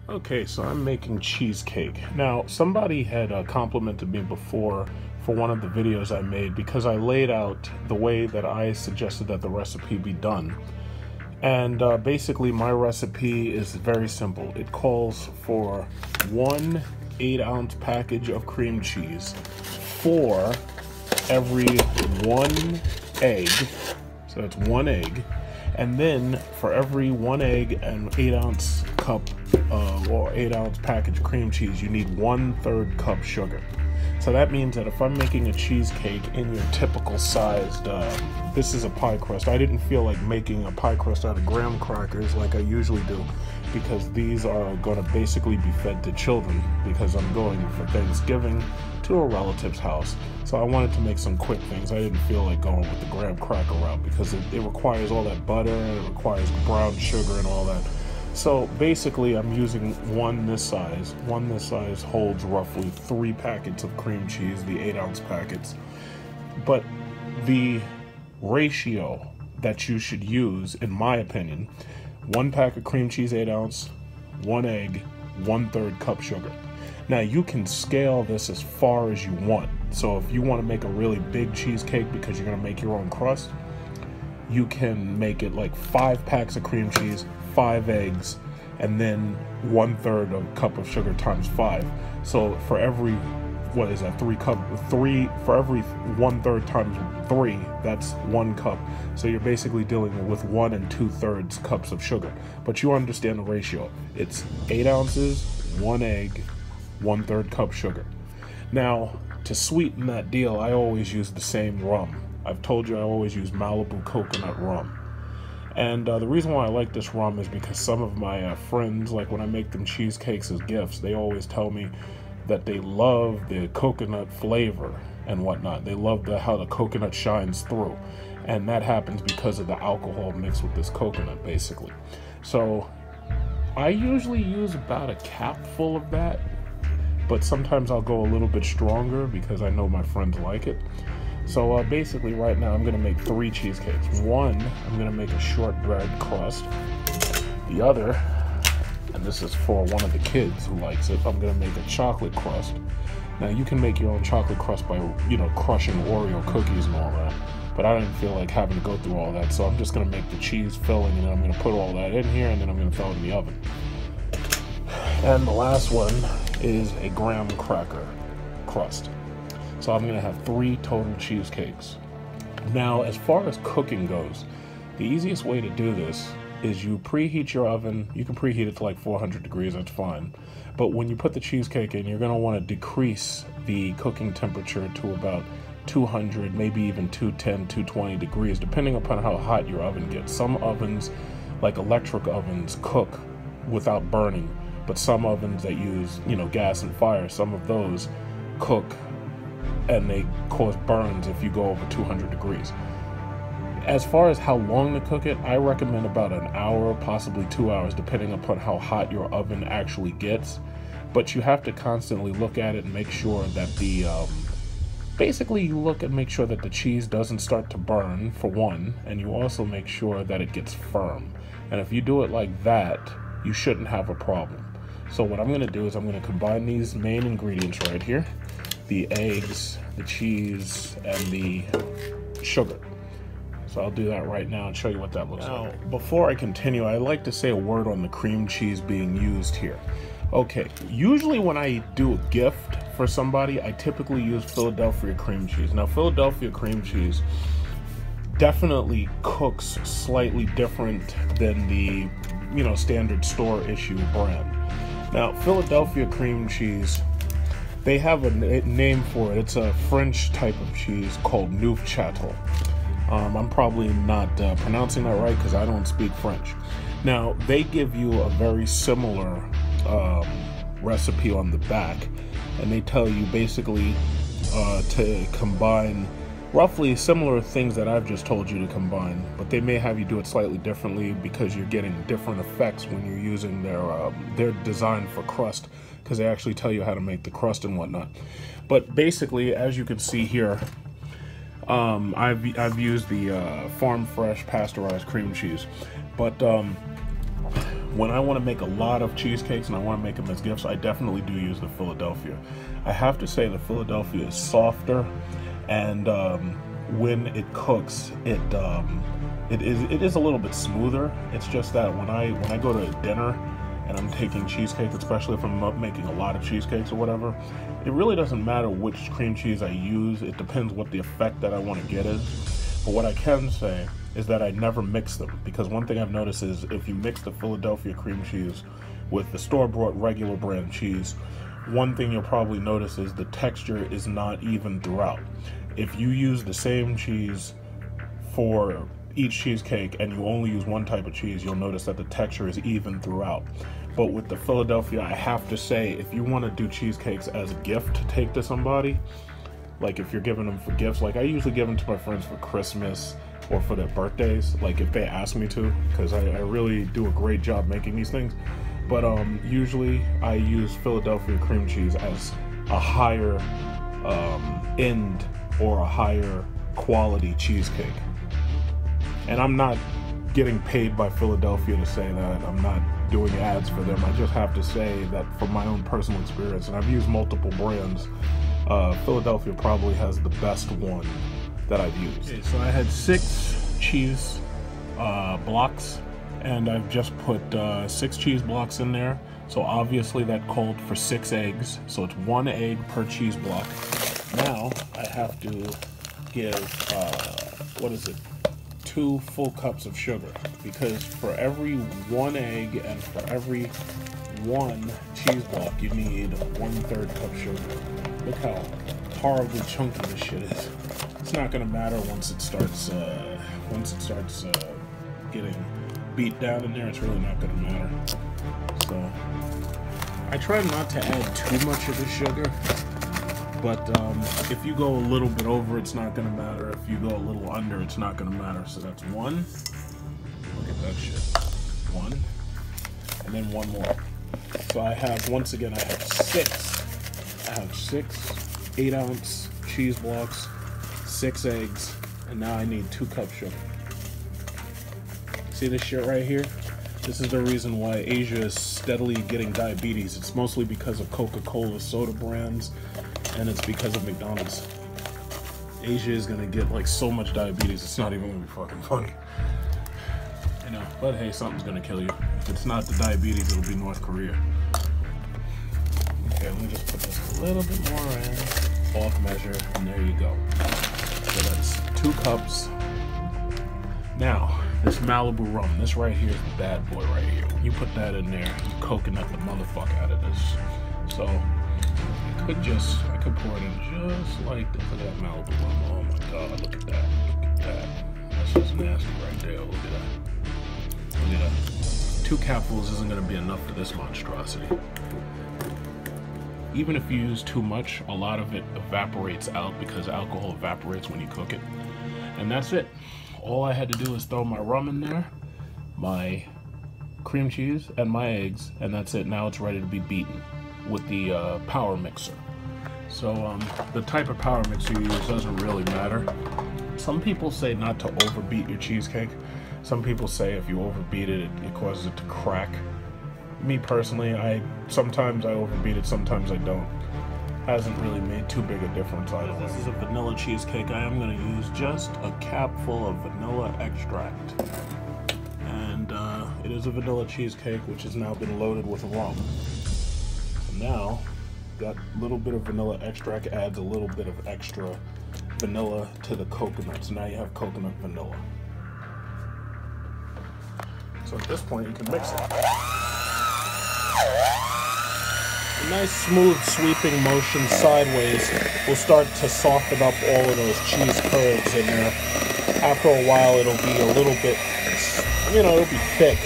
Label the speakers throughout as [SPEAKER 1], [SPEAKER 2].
[SPEAKER 1] Okay, so I'm making cheesecake. Now, somebody had complimented me before for one of the videos I made because I laid out the way that I suggested that the recipe be done. And basically, my recipe is very simple. It calls for 1 8-ounce package of cream cheese for every 1 egg. So that's 1 egg. And then for every 1 egg and 8-ounce cup or 8-ounce package of cream cheese, you need 1/3 cup sugar. So that means that if I'm making a cheesecake in your typical sized, this is a pie crust. I didn't feel like making a pie crust out of graham crackers like I usually do, because these are going to basically be fed to children because I'm going for Thanksgiving to a relative's house. So I wanted to make some quick things. I didn't feel like going with the graham cracker route because it requires all that butter, and it requires brown sugar and all that. So basically I'm using one this size. One this size holds roughly 3 packets of cream cheese, the 8-ounce packets. But the ratio that you should use, in my opinion, 1 pack of cream cheese, 8-ounce, 1 egg, 1/3 cup sugar. Now you can scale this as far as you want. So if you want to make a really big cheesecake because you're going to make your own crust, you can make it like 5 packs of cream cheese, 5 eggs, and then 1/3 of a cup of sugar times 5. So for every, what is that, 3 for every 1/3 times 3, that's 1 cup. So you're basically dealing with 1 2/3 cups of sugar. But you understand the ratio. It's 8 ounces, 1 egg, 1/3 cup sugar. Now, to sweeten that deal, I always use the same rum. I've told you I always use Malibu coconut rum. And the reason why I like this rum is because some of my friends, like when I make them cheesecakes as gifts, they always tell me that they love the coconut flavor and whatnot. They love how the coconut shines through. And that happens because of the alcohol mixed with this coconut, basically. So I usually use about a cap full of that, but sometimes I'll go a little bit stronger because I know my friends like it. So basically right now I'm going to make 3 cheesecakes. One, I'm going to make a shortbread crust. The other, and this is for one of the kids who likes it, I'm going to make a chocolate crust. Now you can make your own chocolate crust by, crushing Oreo cookies and all that. But I didn't feel like having to go through all that, so I'm just going to make the cheese filling, and then I'm going to put all that in here, and then I'm going to throw it in the oven. And the last one is a graham cracker crust. So I'm going to have 3 total cheesecakes. Now, as far as cooking goes, the easiest way to do this is you preheat your oven. You can preheat it to like 400 degrees, that's fine. But when you put the cheesecake in, you're going to want to decrease the cooking temperature to about 200, maybe even 210, 220 degrees, depending upon how hot your oven gets. Some ovens, like electric ovens, cook without burning, but some ovens that use, gas and fire, some of those cook and they cause burns if you go over 200 degrees. As far as how long to cook it, I recommend about an hour, possibly 2 hours, depending upon how hot your oven actually gets. But you have to constantly look at it and make sure that basically you look and make sure that the cheese doesn't start to burn, for one, and you also make sure that it gets firm. And if you do it like that, you shouldn't have a problem. So what I'm going to do is I'm going to combine these main ingredients right here: the eggs, the cheese, and the sugar. So I'll do that right now and show you what that looks like. Now, before I continue, I'd like to say a word on the cream cheese being used here. Okay, usually when I do a gift for somebody, I typically use Philadelphia cream cheese. Now, Philadelphia cream cheese definitely cooks slightly different than the, standard store issue brand. Now, Philadelphia cream cheese, they have a name for it. It's a French type of cheese called Neufchâtel. I'm probably not pronouncing that right because I don't speak French. Now, they give you a very similar recipe on the back, and they tell you basically to combine roughly similar things that I've just told you to combine, but they may have you do it slightly differently because you're getting different effects when you're using their design for crust, because they actually tell you how to make the crust and whatnot. But basically, as you can see here, I've used the farm fresh pasteurized cream cheese. But when I want to make a lot of cheesecakes and I want to make them as gifts, I definitely do use the Philadelphia. I have to say the Philadelphia is softer, and when it cooks, it is a little bit smoother. It's just that when I go to dinner and I'm taking cheesecake, especially if I'm making a lot of cheesecakes or whatever, it really doesn't matter which cream cheese I use. It depends what the effect that I want to get is. But what I can say is that I never mix them, because one thing I've noticed is if you mix the Philadelphia cream cheese with the store-bought regular brand cheese, one thing you'll probably notice is the texture is not even throughout. If you use the same cheese for each cheesecake and you only use one type of cheese, you'll notice that the texture is even throughout. But with the Philadelphia, I have to say, if you want to do cheesecakes as a gift to take to somebody, like if you're giving them for gifts, like I usually give them to my friends for Christmas or for their birthdays, like if they ask me to, because I really do a great job making these things. But usually I use Philadelphia cream cheese as a higher end or a higher quality cheesecake. And I'm not getting paid by Philadelphia to say that. I'm not doing ads for them. I just have to say that from my own personal experience, and I've used multiple brands, Philadelphia probably has the best one that I've used. Okay, so I had 6 cheese blocks, and I've just put 6 cheese blocks in there. So obviously that called for 6 eggs. So it's 1 egg per cheese block. Now I have to give, 2 full cups of sugar, because for every 1 egg and for every 1 cheese block you need 1/3 cup sugar. Look how horribly chunky this shit is. It's not gonna matter once it starts getting beat down in there. It's really not gonna matter. So I try not to add too much of the sugar, but if you go a little bit over, it's not gonna matter. If you go a little under, it's not gonna matter. So that's 1. Look at that shit. 1, and then 1 more. So I have, once again, I have 6. I have 6 8-ounce cheese blocks, 6 eggs, and now I need 2 cups sugar. See this shit right here? This is the reason why Asia is steadily getting diabetes. It's mostly because of Coca-Cola soda brands, and it's because of McDonald's. Asia is gonna get like so much diabetes, it's not even gonna be fucking funny. You know, but hey, something's gonna kill you. If it's not the diabetes, it'll be North Korea. Okay, let me just put this a little bit more in, off measure, and there you go. So that's 2 cups. Now, this Malibu rum, this right here is the bad boy right here. When you put that in there, you coconut the motherfucker out of this. So, I could pour it in just like this. Look at that Malibu rum. Oh my god, look at that. Look at that. That's just nasty right there. Look at that. Look at that. 2 capfuls isn't going to be enough for this monstrosity. Even if you use too much, a lot of it evaporates out because alcohol evaporates when you cook it. And that's it. All I had to do is throw my rum in there, my cream cheese, and my eggs, and that's it. Now it's ready to be beaten with the power mixer. So the type of power mixer you use doesn't really matter. Some people say not to overbeat your cheesecake. Some people say if you overbeat it, it causes it to crack. Me personally, sometimes I overbeat it, sometimes I don't. Hasn't really made too big a difference either. This is a vanilla cheesecake. I am going to use just a capful of vanilla extract. And it is a vanilla cheesecake, which has now been loaded with rum. So now, that little bit of vanilla extract adds a little bit of extra vanilla to the coconut. So now you have coconut vanilla. So at this point, you can mix it. A nice smooth sweeping motion sideways will start to soften up all of those cheese curds in there. After a while it'll be a little bit, it'll be thick.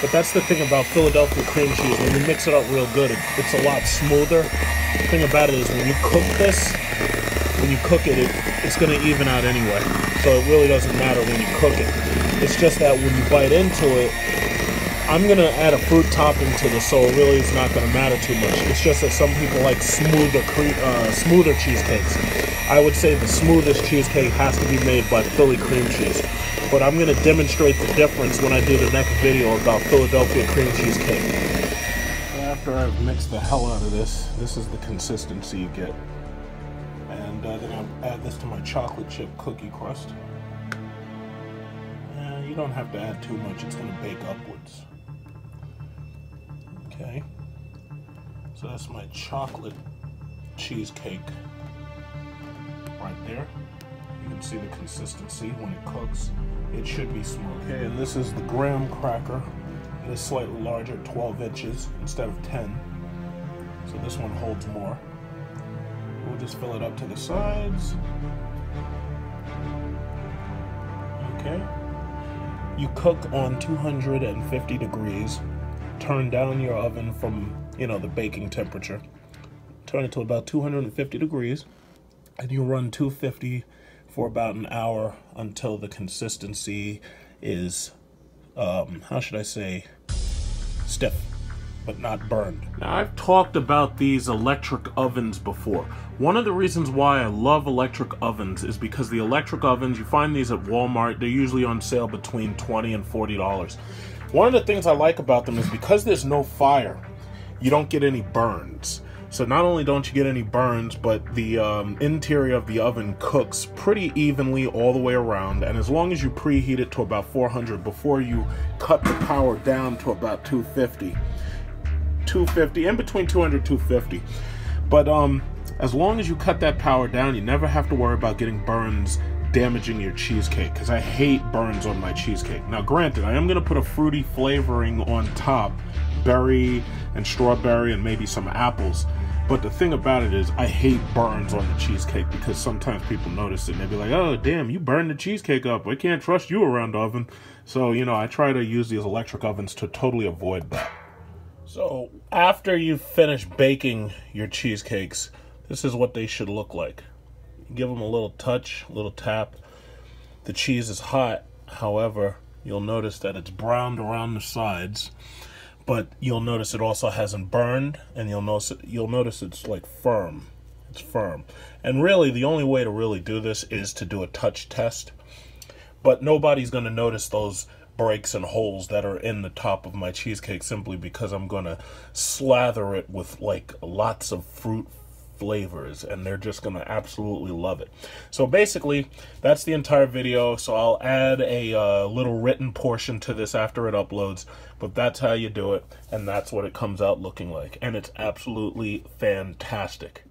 [SPEAKER 1] But that's the thing about Philadelphia cream cheese. When you mix it up real good, it's a lot smoother. The thing about it is when you cook this, it's going to even out anyway. So it really doesn't matter when you cook it. It's just that when you bite into it, I'm going to add a fruit topping to this, so it really is not going to matter too much. It's just that some people like smoother cheesecakes. I would say the smoothest cheesecake has to be made by Philly cream cheese. but I'm going to demonstrate the difference when I do the next video about Philadelphia cream cheesecake. After I've mixed the hell out of this, this is the consistency you get. And then I'll add this to my chocolate chip cookie crust. You don't have to add too much, it's going to bake upwards. Okay, so that's my chocolate cheesecake right there. You can see the consistency when it cooks. It should be smooth. Okay, and this is the graham cracker. It is slightly larger, 12 inches instead of 10. So this one holds more. We'll just fill it up to the sides. Okay. You cook on 250 degrees. Turn down your oven from, the baking temperature. Turn it to about 250 degrees. And you run 250 for about an hour until the consistency is, how should I say, stiff, but not burned. Now, I've talked about these electric ovens before. One of the reasons why I love electric ovens is because the electric ovens, you find these at Walmart, they're usually on sale between $20 and $40. One of the things I like about them is because there's no fire, you don't get any burns. So not only don't you get any burns, but the interior of the oven cooks pretty evenly all the way around. And as long as you preheat it to about 400 before you cut the power down to about 250, in between 200 and 250. But as long as you cut that power down, you never have to worry about getting burns damaging your cheesecake, because I hate burns on my cheesecake. Now granted, I am going to put a fruity flavoring on top, berry and strawberry and maybe some apples, but the thing about it is I hate burns on the cheesecake, because sometimes people notice it and they be like, oh damn, you burned the cheesecake up, I can't trust you around the oven. So I try to use these electric ovens to totally avoid that. So after you finish baking your cheesecakes, this is what they should look like. Give them a little touch, a little tap. The cheese is hot, however, you'll notice that it's browned around the sides, but you'll notice it also hasn't burned, and you'll notice it's like firm. It's firm. And really, the only way to really do this is to do a touch test, but nobody's going to notice those breaks and holes that are in the top of my cheesecake simply because I'm going to slather it with like lots of fruit flavors, and they're just gonna absolutely love it. So basically, that's the entire video. So I'll add a little written portion to this after it uploads, but that's how you do it, and that's what it comes out looking like, and it's absolutely fantastic.